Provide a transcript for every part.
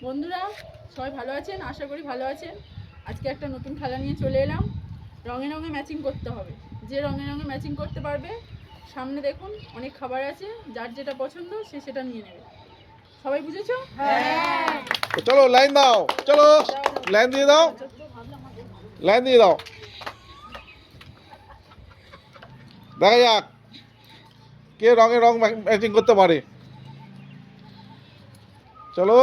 বন্ধুরা সবাই ভালো আছেন, আশা করি ভালো আছেন। আজকে একটা নতুন খেলা নিয়ে চলে এলাম। রঙে রঙে ম্যাচিং করতে হবে। যে রঙে রঙে ম্যাচিং করতে পারবে, সামনে দেখুন অনেক খাবার আছে, যার যেটা পছন্দ সে সেটা নিয়ে নেবে। সবাই বুঝেছো? হ্যাঁ। চলো লাইন দাও, চলো লাইন দিয়ে দাও, লাইন দিয়ে দাও। দেখা যাক কে রঙে রং ম্যাচিং করতে পারে। চলো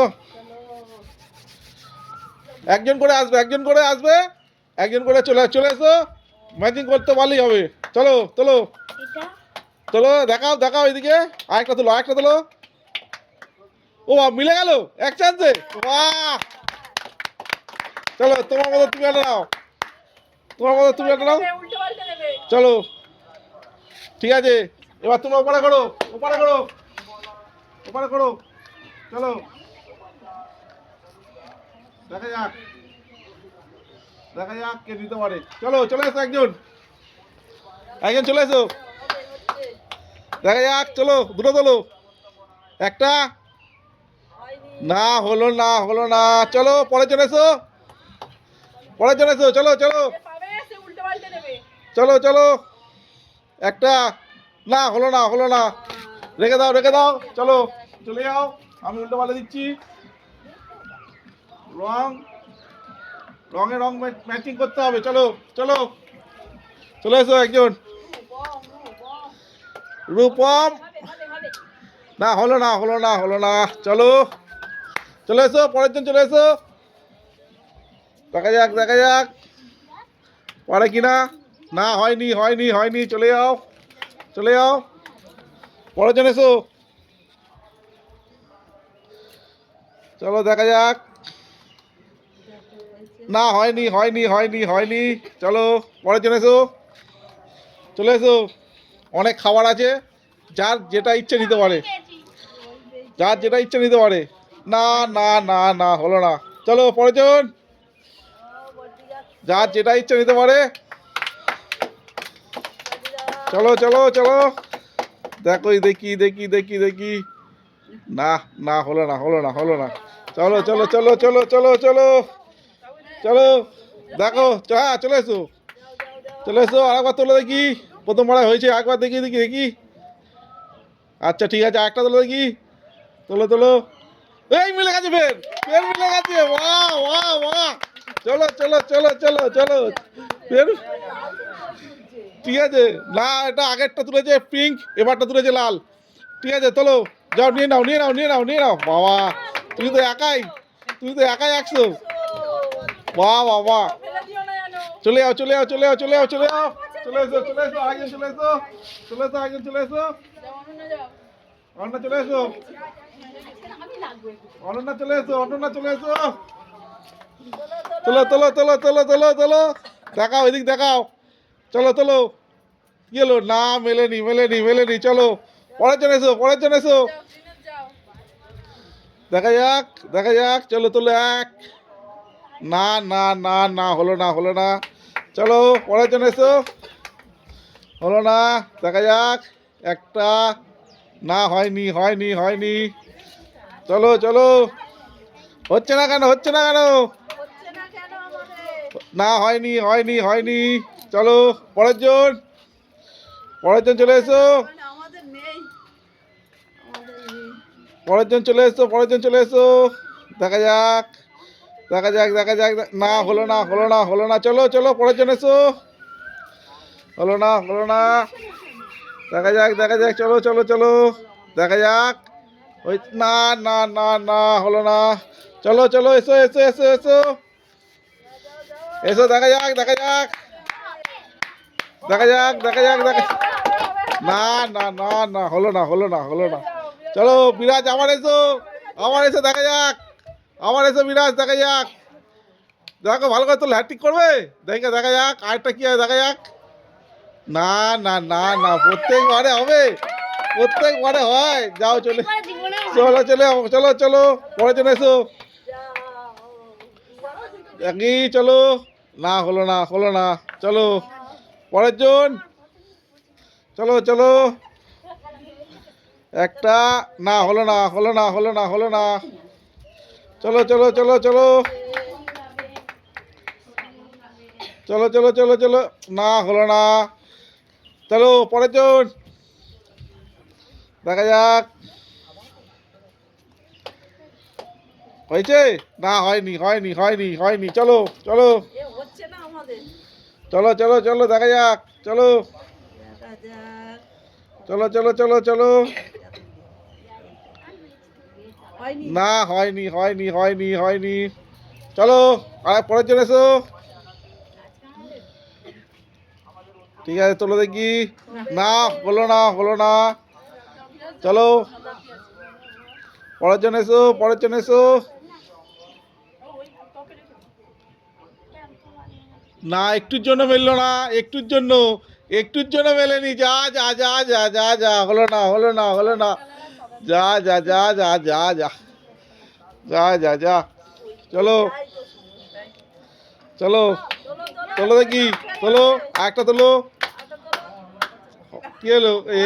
একজন করে আসবে, একজন করে আসবে, একজন করে চলে চলে এসো। ম্যাচিং করতে পারলেই হবে। চলো তোলো, তোলো, দেখাও দেখাও এদিকে। আরেকটা তোলো, আরেকটা তোলো। ও মিলে গেল এক চান্সে। বাহ, চলো তোমার মতো তুমি একটা নাও, তোমার মতো তুমি একটা নাও। উল্টো পাল্টে নেবে। চলো ঠিক আছে, এবার তোমরা ওপারে করো, ওপারে করো, ওপারে করো। চলো দেখা যাক, দেখা যাক কে দিতে পারে। চলো চলে এসো, একজন একজন চলে এসো। দেখা যাক, চলো দুটো তোলো। একটা না হলো না, হলো না। চলো পরে চলে এসো, পরে চলে এসো। চলো চলো পাবে সে উল্টো পাল্টে নেবে। চলো চলো। একটা না হলো না, হলো না। রেখে দাও, রেখে দাও। চলো চলে যাও, আমি উল্টো পাল্টে দিচ্ছি। রং রঙে রং ম্যাচিং করতে হবে। চলো চলো চলে এসো একজন। রূপম না হলো না, হলো না, হলো না। চলো চলে এসো, পরের জন চলে এসো। দেখা যাক, দেখা যাক পারে কিনা। না হয়নি, হয়নি, হয়নি। চলে যাও, চলে যাও, পরের জন এসো। চলো দেখা যাক। না হয়নি, হয়নি, হয়নি, হয়নি। চলো পরের জন এসো, চলে এসো। অনেক খাবার আছে, যার যেটা ইচ্ছে নিতে পারে, যার যেটা ইচ্ছে নিতে পারে। না না না না, হলো না। চলো পরের জন, যার যেটা ইচ্ছে নিতে পারে। চলো চলো চলো, দেখো দেখি দেখি দেখি দেখি। না না, হলো না, হলো না, হলো না। চলো চলো চলো চলো চলো চলো চলো, দেখো হ্যাঁ চলে এসো, চলে এসো। আরেকবার তোলো দেখি, প্রথমবার হয়েছে, একবার দেখি দেখি দেখি। আচ্ছা ঠিক আছে, একটা তোলো দেখি, তোলো তোলো। এই মিলে গেছে, ফের ফের মিলে গেছে। বাহ বাহ বাহ। চলো চলো চলো চলো চলো ফের। ঠিক আছে, না এটা আগেরটা তুলেছে পিঙ্ক, এবারটা তুলেছে লাল। ঠিক আছে তোলো, যাও নিয়ে নাও, নিয়ে নাও, নিয়ে নাও, নিয়ে নাও। বাবা তুমি তো একাই, তুমি তো একাই 100। বাহ বাবা, ফেলে দিও না জানো। চলে যাও, চলে যাও, চলে যাও, চলে যাও, চলে যাও। চলে এসো, চলে এসো, একজন চলে এসো, চলে এসো, একজন চলে এসো। যাও অনন্যা যাও। অনন্যা চলে এসো, অনন্যা চলে এসো, অনন্যা চলে এসো। তোলো তোলো তোলো তোলো তোলো তোলো, দেখাও এদিক দেখাও। চলো তোলো। কি হলো? না মেলেনি, মেলেনি, মেলেনি। চলো পরের জন এসো, পরের জন এসো। যাও দিনের যাও। দেখা যাক, দেখা যাক। চলো তোলো এক। না না না না, হলো না, হলো না। চলো পরের জন এসো। হলো না, দেখা যাক। একটা না, হয়নি, হয়নি, হয়নি। চলো চলো, হচ্ছে না কেন, হচ্ছে না কেন? হচ্ছে না কেন আমাদের? না হয়নি, হয়নি, হয়নি। চলো পরের জন, পরের জন চলে এসো, মানে আমাদের নেই, আমাদের নেই। পরের জন চলে এসো, পরের জন চলে এসো। দেখা যাক, দেখা যাক, দেখা যাক। না হলো না, হলো না, হলো না। চলো চলো পরের জন এসো। হলো না, হলো না। দেখা যাক, দেখা যাক। চলো চলো চলো, দেখা যাক। ওই না না না না, হলো না। চলো চলো, এসো এসো এসো এসো এসো। দেখা যাক, দেখা যাক, দেখা যাক, দেখা যাক, দেখা। না না না না, হলো না, হলো না, হলো না। চলো বিরাজ, আবার এসো, আবার এসো। দেখা যাক, আবার এসো বিরাজ, দেখা যাক। দেখো ভালো করে তোর হ্যাট্রিক করবে, দেখে দেখা যাক। আরেকটা কি হয় দেখা যাক। না না না না, প্রত্যেকবারে হবে, প্রত্যেকবারে হয়। যাও চলে, চলো চলে, চলো চলো পরের জন এসো। একই চলো। না হলো না, হলো না। চলো পরের জন, চলো চলো। একটা না, হলো না, হলো না, হলো না, হলো না। চলো চলো চলো চলো চলো চলো চলো চলো না হলো না চলো পরের জন দেখা যাক হয়েছে না হয়নি হয়নি হয়নি হয়নি চলো চলো এ হচ্ছে না আমাদের চলো চলো চলো দেখা যাক চলো দেখা যাক চলো চলো চলো চলো হয়নি না হয়নি হয়নি হয়নি হয়নি চলো আর পরের জন এসো ঠিক আছে তোলো দেখি না হলো না হলো না চলো পরের জন এসো পরের জন এসো না একটুর জন্য মেললো না একটুর জন্য মেলেনি যা যা যা যা যা যা হলো না হলো না হলো না যা যা যা যা যা যা যা যা যা চলো চলো তোলো দেখি তোলো একটা তোলো কি হলো এ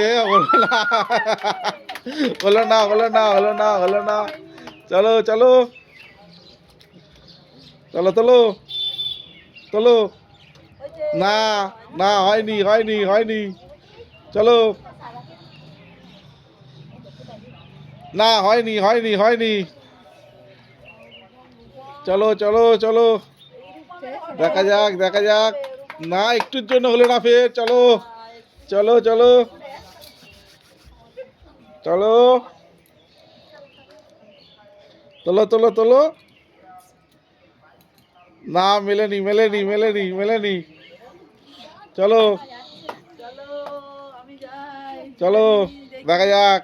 হলো না হলো না হলো না হলো না হলো না চলো চলো চলো তোলো তোলো না না হয়নি হয়নি হয়নি চলো না হয়নি হয়নি হয়নি চলো চলো চলো দেখা যাক না একটুর জন্য হলো না ফের চলো চলো চলো চলো তোলো তোলো তোলো না মেলেনি মেলেনি মেলেনি মেলেনি চলো চলো আমি যাই চলো দেখা যাক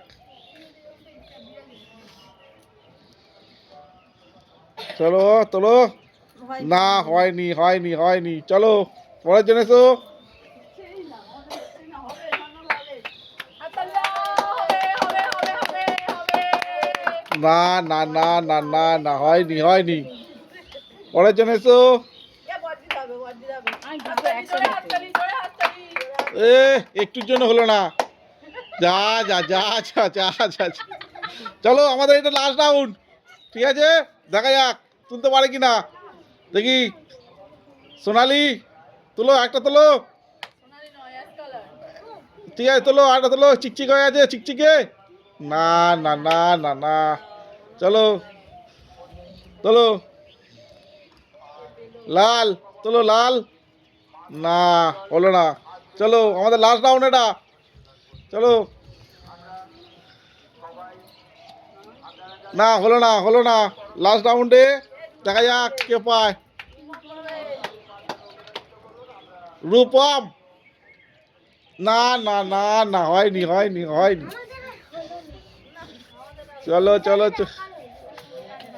চলো তোলো না হয়নি হয়নি হয়নি চলো পরের জন এসো না না না না না না হয়নি হয়নি পরের জন এসো এ একটুর জন্য হলো না যা যা যা যা যা যা যা। চলো আমাদের এটা লাস্ট রাউন্ড ঠিক আছে দেখা যাক তুলতে পারে কি না দেখি সোনালি তোলো একটা তোলো ঠিক আছে তোলো একটা তোলো চিকচিক হয়ে আছে চিকচিকে না না না না না চলো তোলো লাল তোলো লাল না হলো না চলো আমাদের লাস্ট রাউন্ড এটা চলো না হলো না লাস্ট রাউন্ডে দেখা যাক কে পায় রূপম না না না না হয়নি হয়নি হয়নি চলো চলো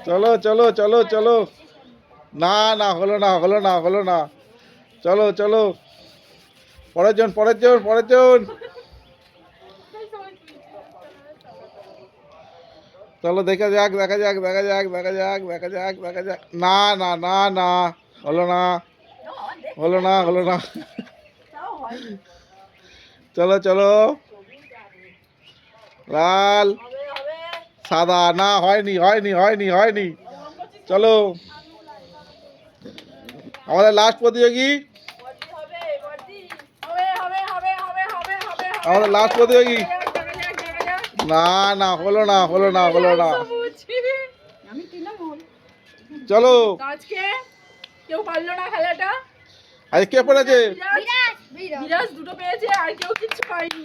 চলো চলো চলো চলো না না হলো না হলো না হলো না চলো চলো পরের জন পরের জন পরের জন চলো দেখা যাক দেখা যাক দেখা যাক দেখা যাক দেখা যাক দেখা যাক না না না না হলো না হলো না হলো না চলো চলো লাল সাদা না হয়নি হয়নি হয়নি হয়নি চলো আমাদের লাস্ট প্রতিযোগী আমাদের লাস্ট প্রতিযোগী না না হলো না হলো না হলো না চলো আজকে কেউ পারলো না খেলাটা আজকে কে পড়েছে বিরাজ দুটো পেয়েছে আর কেউ কিছু পায়নি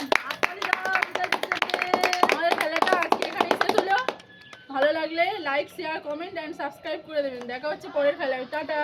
আমাদের খেলাটা আজকে এখানেই শেষ হলো ভালো লাগলে like share comment and subscribe করে দেবেন দেখা হচ্ছে পরের খেলায় টাটা